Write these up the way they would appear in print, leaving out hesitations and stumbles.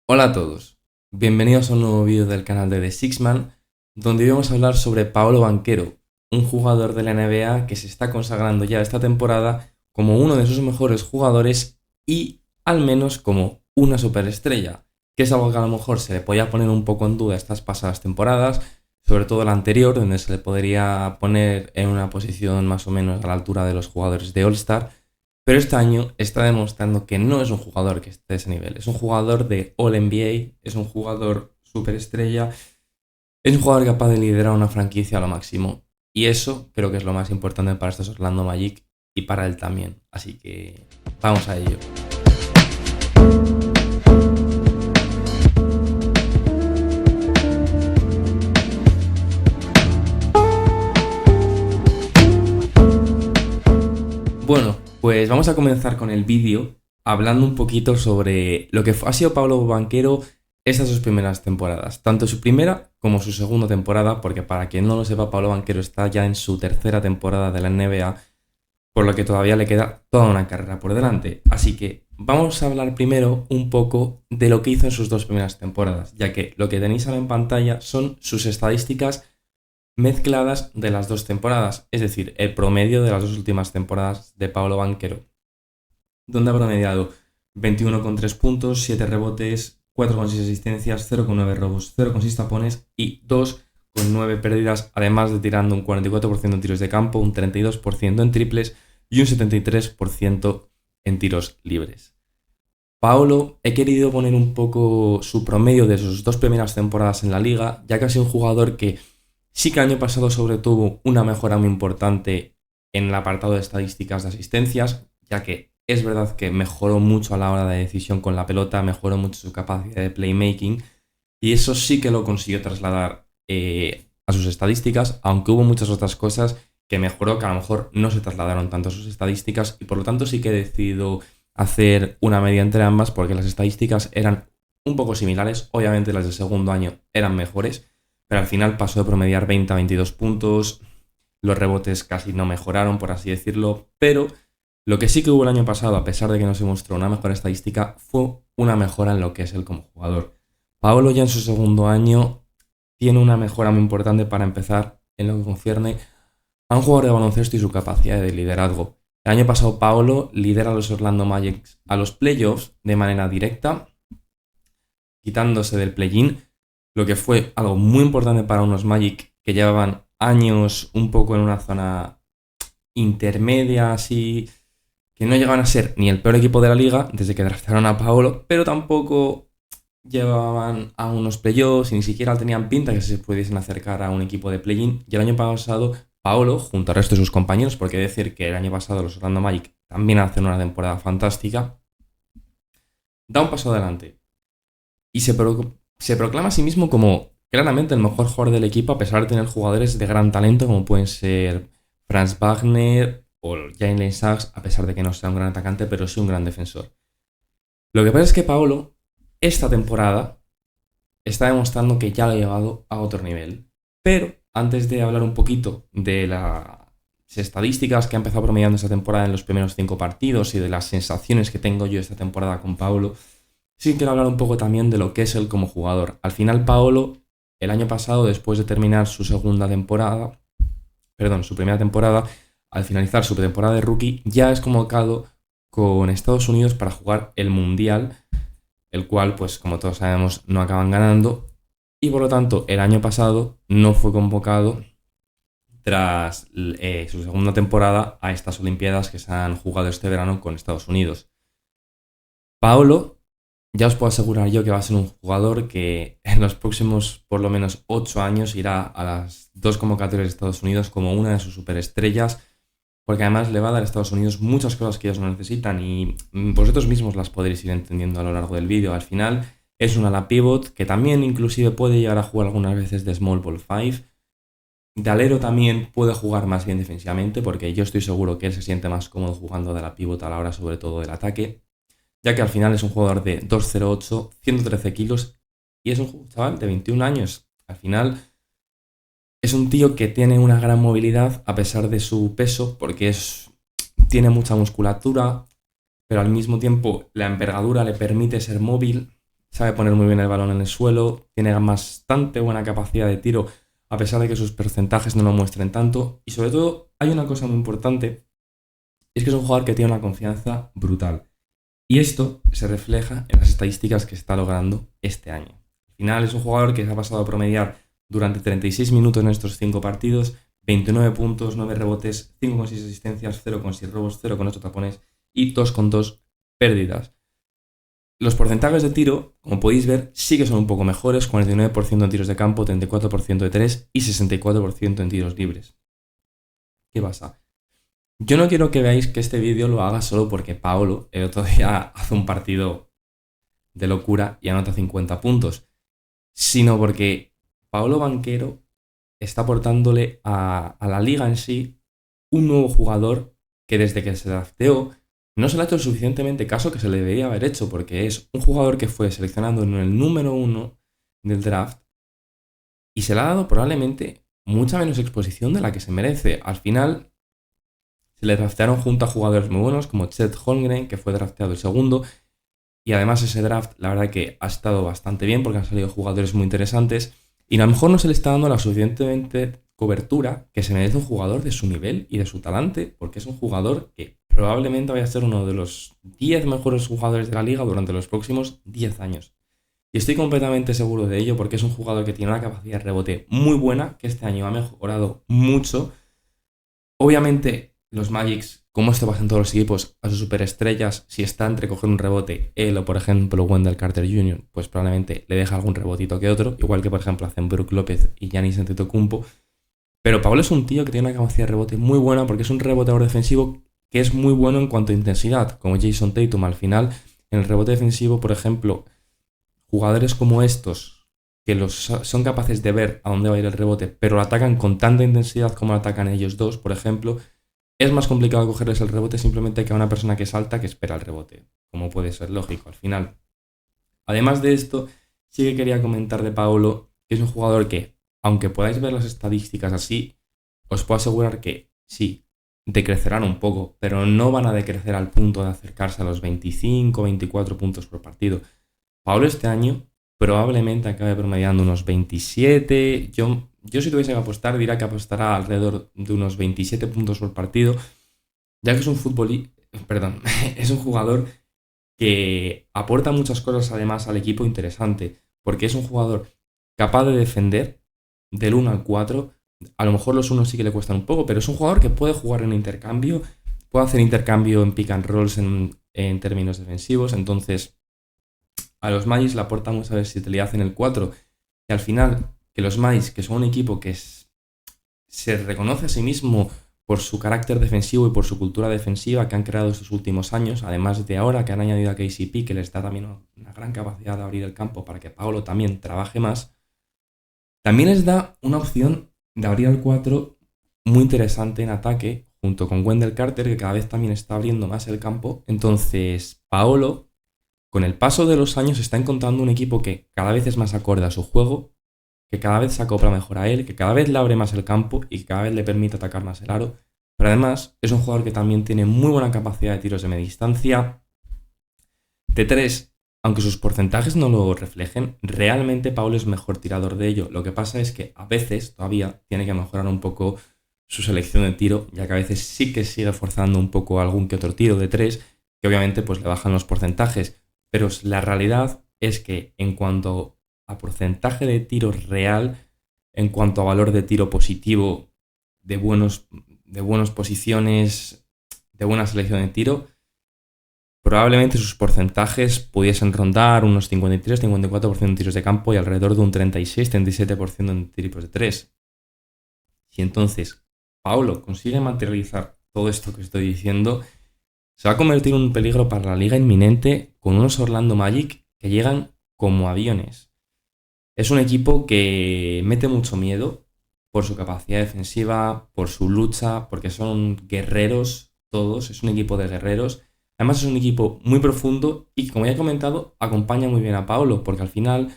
Hola a todos, bienvenidos a un nuevo vídeo del canal de The Sixman, donde hoy vamos a hablar sobre Paolo Banchero, un jugador de la NBA que se está consagrando ya esta temporada como uno de sus mejores jugadores y al menos como una superestrella, que es algo que a lo mejor se le podía poner un poco en duda estas pasadas temporadas, sobre todo la anterior, donde se le podría poner en una posición más o menos a la altura de los jugadores de All-Star. Pero este año está demostrando que no es un jugador que esté a ese nivel. Es un jugador de All-NBA, es un jugador superestrella, es un jugador capaz de liderar una franquicia a lo máximo. Y eso creo que es lo más importante para estos Orlando Magic y para él también. Así que vamos a ello. Bueno, pues vamos a comenzar con el vídeo hablando un poquito sobre lo que ha sido Paolo Banchero estas sus primeras temporadas, tanto su primera como su segunda temporada, porque para quien no lo sepa, Paolo Banchero está ya en su tercera temporada de la NBA, por lo que todavía le queda toda una carrera por delante. Así que vamos a hablar primero un poco de lo que hizo en sus dos primeras temporadas, ya que lo que tenéis ahora en pantalla son sus estadísticas mezcladas de las dos temporadas, es decir, el promedio de las dos últimas temporadas de Paolo Banchero, donde ha promediado 21,3 puntos, 7 rebotes, 4,6 asistencias, 0,9 robos, 0,6 tapones y 2,9 pérdidas, además de tirando un 44% en tiros de campo, un 32% en triples y un 73% en tiros libres. Paolo, he querido poner un poco su promedio de sus dos primeras temporadas en la liga, ya que ha sido un jugador que sí que el año pasado sobre todo una mejora muy importante en el apartado de estadísticas de asistencias, ya que es verdad que mejoró mucho a la hora de decisión con la pelota, mejoró mucho su capacidad de playmaking y eso sí que lo consiguió trasladar a sus estadísticas, aunque hubo muchas otras cosas que mejoró que a lo mejor no se trasladaron tanto a sus estadísticas y por lo tanto sí que he decidido hacer una media entre ambas porque las estadísticas eran un poco similares, obviamente las del segundo año eran mejores, pero al final pasó de promediar 20 a 22 puntos, los rebotes casi no mejoraron, por así decirlo, pero lo que sí que hubo el año pasado, a pesar de que no se mostró una mejor estadística, fue una mejora en lo que es él como jugador. Paolo ya en su segundo año tiene una mejora muy importante para empezar en lo que concierne a un jugador de baloncesto y su capacidad de liderazgo. El año pasado Paolo lidera a los Orlando Magic a los playoffs de manera directa, quitándose del play-in, lo que fue algo muy importante para unos Magic que llevaban años un poco en una zona intermedia, así, que no llegaban a ser ni el peor equipo de la liga desde que draftaron a Paolo, pero tampoco llevaban a unos playoffs y ni siquiera tenían pinta que se pudiesen acercar a un equipo de play-in. Y el año pasado, Paolo, junto al resto de sus compañeros, porque decir que el año pasado los Orlando Magic también hacen una temporada fantástica, da un paso adelante y se proclama a sí mismo como claramente el mejor jugador del equipo, a pesar de tener jugadores de gran talento como pueden ser Franz Wagner o Jalen Sachs, a pesar de que no sea un gran atacante, pero sí un gran defensor. Lo que pasa es que Paolo, esta temporada, está demostrando que ya lo ha llevado a otro nivel. Pero antes de hablar un poquito de las estadísticas que ha empezado promediando esta temporada en los primeros 5 partidos y de las sensaciones que tengo yo esta temporada con Paolo, sí quiero hablar un poco también de lo que es él como jugador. Al final, Paolo, el año pasado, después de terminar su primera temporada, al finalizar su temporada de rookie, ya es convocado con Estados Unidos para jugar el Mundial, el cual, pues como todos sabemos, no acaban ganando. Y por lo tanto, el año pasado no fue convocado tras su segunda temporada a estas Olimpiadas que se han jugado este verano con Estados Unidos. Paolo, ya os puedo asegurar yo que va a ser un jugador que en los próximos por lo menos 8 años irá a las dos convocatorias de Estados Unidos como una de sus superestrellas, porque además le va a dar a Estados Unidos muchas cosas que ellos no necesitan y vosotros mismos las podréis ir entendiendo a lo largo del vídeo. Al final es un ala pivot que también inclusive puede llegar a jugar algunas veces de small ball 5. De alero también puede jugar más bien defensivamente porque yo estoy seguro que él se siente más cómodo jugando de la pivot a la hora sobre todo del ataque, ya que al final es un jugador de 2,08, 113 kilos y es un chaval de 21 años. Al final es un tío que tiene una gran movilidad a pesar de su peso porque tiene mucha musculatura, pero al mismo tiempo la envergadura le permite ser móvil, sabe poner muy bien el balón en el suelo, tiene bastante buena capacidad de tiro, a pesar de que sus porcentajes no lo muestren tanto. Y sobre todo, hay una cosa muy importante, es que es un jugador que tiene una confianza brutal. Y esto se refleja en las estadísticas que está logrando este año. Al final es un jugador que se ha pasado a promediar durante 36 minutos en estos 5 partidos, 29 puntos, 9 rebotes, 5,6 asistencias, 0,6 robos, 0,8 tapones y 2,2 pérdidas. Los porcentajes de tiro, como podéis ver, sí que son un poco mejores, 49% en tiros de campo, 34% de 3 y 64% en tiros libres. ¿Qué pasa? Yo no quiero que veáis que este vídeo lo haga solo porque Paolo el otro día hace un partido de locura y anota 50 puntos, sino porque Paolo Banchero está aportándole a la liga en sí un nuevo jugador que desde que se drafteó no se le ha hecho suficientemente caso que se le debería haber hecho, porque es un jugador que fue seleccionado en el número 1 del draft y se le ha dado probablemente mucha menos exposición de la que se merece. Al final se le draftearon junto a jugadores muy buenos como Chet Holmgren, que fue drafteado el segundo, y además ese draft la verdad que ha estado bastante bien porque han salido jugadores muy interesantes y a lo mejor no se le está dando la suficientemente cobertura que se merece un jugador de su nivel y de su talante, porque es un jugador que probablemente vaya a ser uno de los 10 mejores jugadores de la liga durante los próximos 10 años. Y estoy completamente seguro de ello porque es un jugador que tiene una capacidad de rebote muy buena, que este año ha mejorado mucho. Obviamente, los Magics, como esto pasa en todos los equipos, a sus superestrellas, si está entre coger un rebote, él o por ejemplo Wendell Carter Jr., pues probablemente le deja algún rebotito que otro, igual que por ejemplo hacen Brook López y Giannis Antetokounmpo. Pero Pablo es un tío que tiene una capacidad de rebote muy buena porque es un reboteador defensivo que es muy bueno en cuanto a intensidad, como Jason Tatum. Al final, en el rebote defensivo, por ejemplo, jugadores como estos, que son capaces de ver a dónde va a ir el rebote, pero lo atacan con tanta intensidad como lo atacan ellos dos, por ejemplo, es más complicado cogerles el rebote simplemente que a una persona que salta que espera el rebote, como puede ser lógico al final. Además de esto, sí que quería comentar de Paolo, que es un jugador que, aunque podáis ver las estadísticas así, os puedo asegurar que sí, decrecerán un poco, pero no van a decrecer al punto de acercarse a los 25 24 puntos por partido. Paolo este año probablemente acabe promediando unos 27. Yo si tuviese que apostar, diría que apostará alrededor de unos 27 puntos por partido, ya que es un perdón, es un jugador que aporta muchas cosas además al equipo interesante, porque es un jugador capaz de defender del 1 al 4. A lo mejor los unos sí que le cuestan un poco, pero es un jugador que puede jugar en intercambio, puede hacer intercambio en pick and rolls en términos defensivos, entonces a los Magic le aporta mucha versatilidad en el 4. Y al final, que los Magic, que son un equipo que se reconoce a sí mismo por su carácter defensivo y por su cultura defensiva que han creado estos últimos años, además de ahora que han añadido a KCP, que les da también una gran capacidad de abrir el campo para que Paolo también trabaje más, también les da una opción de abrir al 4 muy interesante en ataque, junto con Wendell Carter, que cada vez también está abriendo más el campo. Entonces, Paolo, con el paso de los años, está encontrando un equipo que cada vez es más acorde a su juego, que cada vez se acopla mejor a él, que cada vez le abre más el campo y que cada vez le permite atacar más el aro. Pero además es un jugador que también tiene muy buena capacidad de tiros de media distancia. De 3, aunque sus porcentajes no lo reflejen, realmente Paolo es mejor tirador de ello. Lo que pasa es que a veces todavía tiene que mejorar un poco su selección de tiro, ya que a veces sí que sigue forzando un poco algún que otro tiro de 3, que obviamente pues le bajan los porcentajes. Pero la realidad es que en cuanto a porcentaje de tiro real, en cuanto a valor de tiro positivo, de buenas posiciones, de buena selección de tiro, probablemente sus porcentajes pudiesen rondar unos 53-54% en tiros de campo y alrededor de un 36-37% en tiros de 3. Si entonces Paolo consigue materializar todo esto que estoy diciendo, se va a convertir en un peligro para la liga inminente con unos Orlando Magic que llegan como aviones. Es un equipo que mete mucho miedo por su capacidad defensiva, por su lucha, porque son guerreros todos, es un equipo de guerreros. Además es un equipo muy profundo y, como ya he comentado, acompaña muy bien a Paolo, porque al final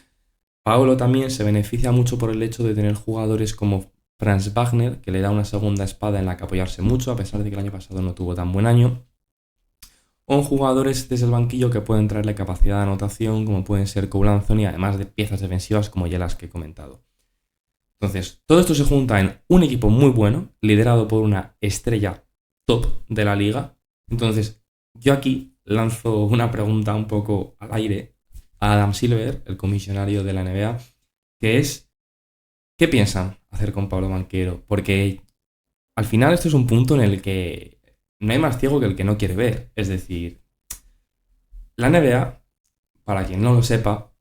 Paolo también se beneficia mucho por el hecho de tener jugadores como Franz Wagner, que le da una segunda espada en la que apoyarse mucho, a pesar de que el año pasado no tuvo tan buen año. o en jugadores desde el banquillo que pueden traerle capacidad de anotación, como pueden ser Cole Anthony, además de piezas defensivas como ya las que he comentado. Entonces, todo esto se junta en un equipo muy bueno, liderado por una estrella top de la liga. Entonces, yo aquí lanzo una pregunta un poco al aire a Adam Silver, el comisionario de la NBA, que es, ¿qué piensan hacer con Pablo Banchero? Porque al final esto es un punto en el que no hay más ciego que el que no quiere ver. Es decir, la NBA, para quien no lo sepa,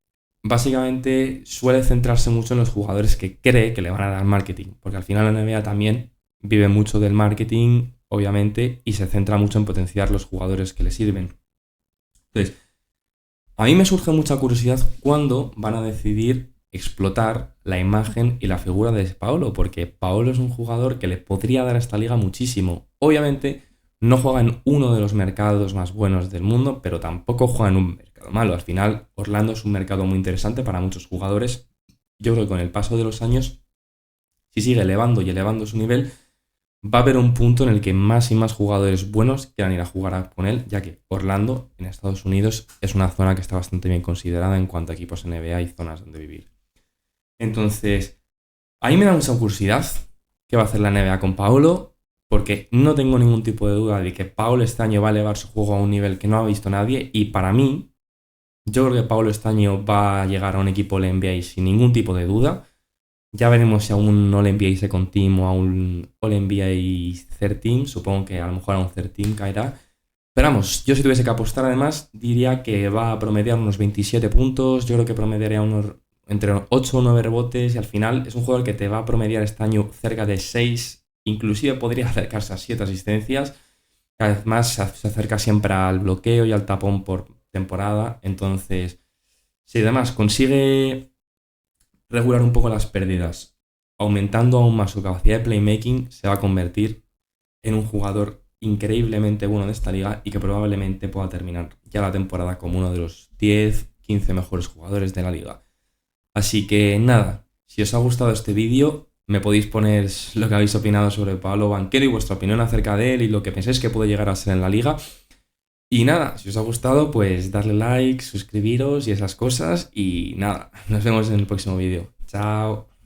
básicamente suele centrarse mucho en los jugadores que cree que le van a dar marketing, porque al final la NBA también vive mucho del marketing, obviamente, y se centra mucho en potenciar los jugadores que le sirven. Entonces, a mí me surge mucha curiosidad cuándo van a decidir explotar la imagen y la figura de Paolo, porque Paolo es un jugador que le podría dar a esta liga muchísimo. Obviamente, no juega en uno de los mercados más buenos del mundo, pero tampoco juega en un mercado malo. Al final, Orlando es un mercado muy interesante para muchos jugadores. Yo creo que con el paso de los años, si sigue elevando y elevando su nivel, va a haber un punto en el que más y más jugadores buenos quieran ir a jugar con él, ya que Orlando, en Estados Unidos, es una zona que está bastante bien considerada en cuanto a equipos NBA y zonas donde vivir. Entonces, a mí me da mucha curiosidad qué va a hacer la NBA con Paolo, porque no tengo ningún tipo de duda de que Paolo este año va a elevar su juego a un nivel que no ha visto nadie, y para mí, yo creo que Paolo este año va a llegar a un equipo All-NBA sin ningún tipo de duda. Ya veremos si a un All-NBA Second Team o a un All-NBA Third Team, supongo que a lo mejor a un Third Team caerá. Pero vamos, yo si tuviese que apostar además, diría que va a promediar unos 27 puntos, yo creo que promediaría entre 8 o 9 rebotes, y al final es un jugador que te va a promediar este año cerca de 6, inclusive podría acercarse a 7 asistencias. Cada vez más se acerca siempre al bloqueo y al tapón por temporada. Entonces, si además consigue regular un poco las pérdidas, aumentando aún más su capacidad de playmaking, se va a convertir en un jugador increíblemente bueno de esta liga y que probablemente pueda terminar ya la temporada como uno de los 10-15 mejores jugadores de la liga. Así que nada, si os ha gustado este vídeo, me podéis poner lo que habéis opinado sobre Paolo Banchero y vuestra opinión acerca de él y lo que pensáis que puede llegar a ser en la liga. Y nada, si os ha gustado, pues darle like, suscribiros y esas cosas. Y nada, nos vemos en el próximo vídeo. Chao.